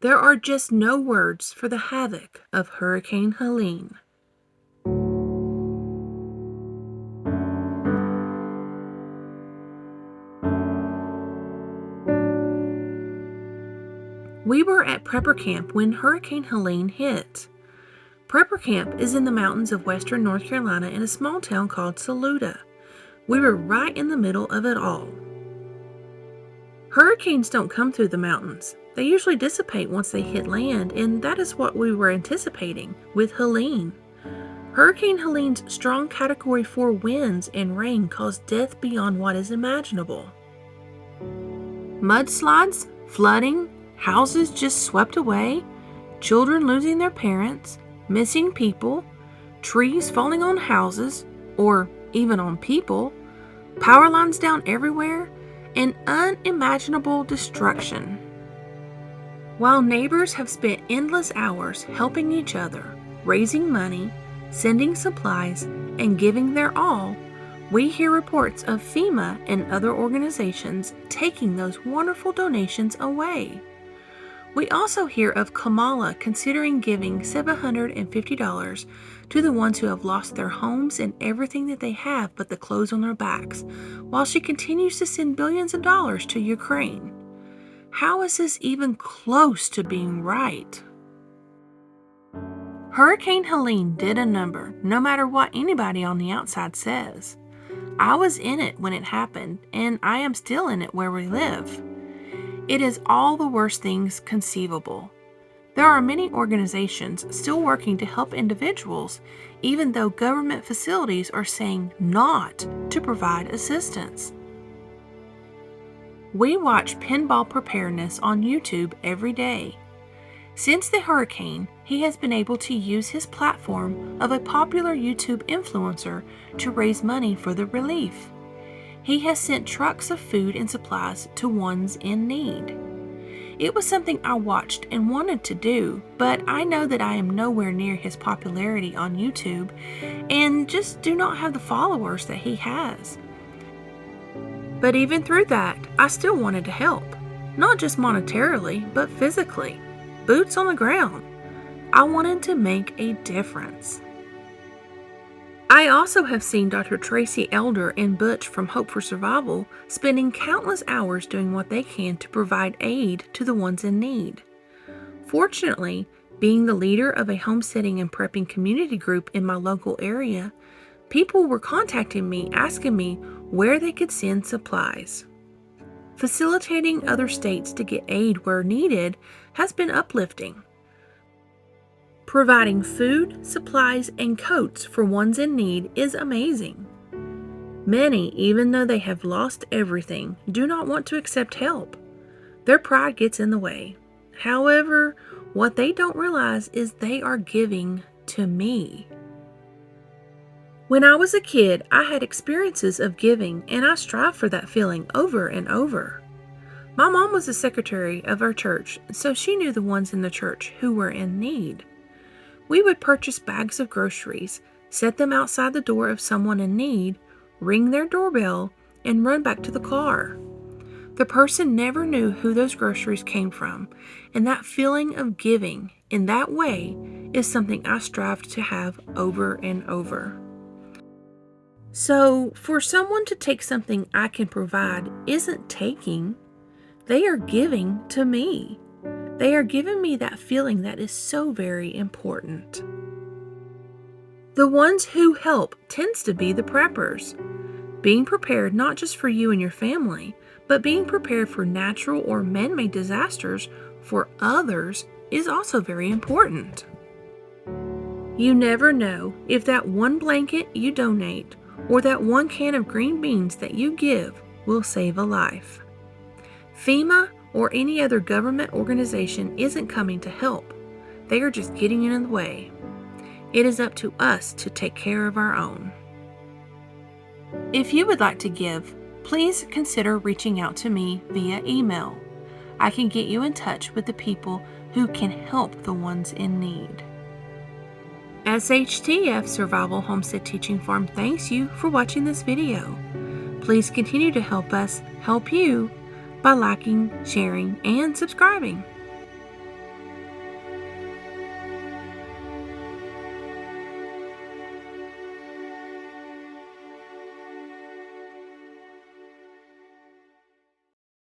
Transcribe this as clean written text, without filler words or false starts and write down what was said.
There are just no words for the havoc of Hurricane Helene. We were at prepper camp when Hurricane Helene hit. Prepper camp is in the mountains of western North Carolina in a small town called Saluda. We were right in the middle of it all. Hurricanes don't come through the mountains. They usually dissipate once they hit land, and that is what we were anticipating with Helene. Hurricane Helene's strong Category 4 winds and rain caused death beyond what is imaginable. Mudslides, flooding, houses just swept away, children losing their parents, missing people, trees falling on houses, or even on people, power lines down everywhere, and unimaginable destruction. While neighbors have spent endless hours helping each other, raising money, sending supplies, and giving their all, we hear reports of FEMA and other organizations taking those wonderful donations away. We also hear of Kamala considering giving $750 to the ones who have lost their homes and everything that they have but the clothes on their backs, while she continues to send billions of dollars to Ukraine. How is this even close to being right? Hurricane Helene did a number, no matter what anybody on the outside says. I was in it when it happened, and I am still in it where we live. It is all the worst things conceivable. There are many organizations still working to help individuals, even though government facilities are saying not to provide assistance. We watch Pinball Preparedness on YouTube every day. Since the hurricane, he has been able to use his platform of a popular YouTube influencer to raise money for the relief. He has sent trucks of food and supplies to ones in need. It was something I watched and wanted to do, but I know that I am nowhere near his popularity on YouTube and just do not have the followers that he has. But even through that, I still wanted to help, not just monetarily, but physically, boots on the ground. I wanted to make a difference. I also have seen Dr. Tracy Elder and Butch from Hope for Survival spending countless hours doing what they can to provide aid to the ones in need. Fortunately, being the leader of a homesteading and prepping community group in my local area, people were contacting me asking me where they could send supplies. Facilitating other states to get aid where needed has been uplifting. Providing food, supplies, and coats for ones in need is amazing. Many, even though they have lost everything, do not want to accept help. Their pride gets in the way. However, what they don't realize is they are giving to me. When I was a kid, I had experiences of giving, and I strive for that feeling over and over. My mom was the secretary of our church, so she knew the ones in the church who were in need. We would purchase bags of groceries, set them outside the door of someone in need, ring their doorbell, and run back to the car. The person never knew who those groceries came from, and that feeling of giving in that way is something I strive to have over and over. So, for someone to take something I can provide isn't taking, they are giving to me. They are giving me that feeling that is so very important. The ones who help tends to be the preppers. Being prepared not just for you and your family, but being prepared for natural or man-made disasters for others is also very important. You never know if that one blanket you donate or that one can of green beans that you give will save a life. FEMA or any other government organization isn't coming to help. They are just getting in the way. It is up to us to take care of our own. If you would like to give, please consider reaching out to me via email. I can get you in touch with the people who can help the ones in need. SHTF Survival Homestead Teaching Farm thanks you for watching this video. Please continue to help us help you by liking, sharing, and subscribing.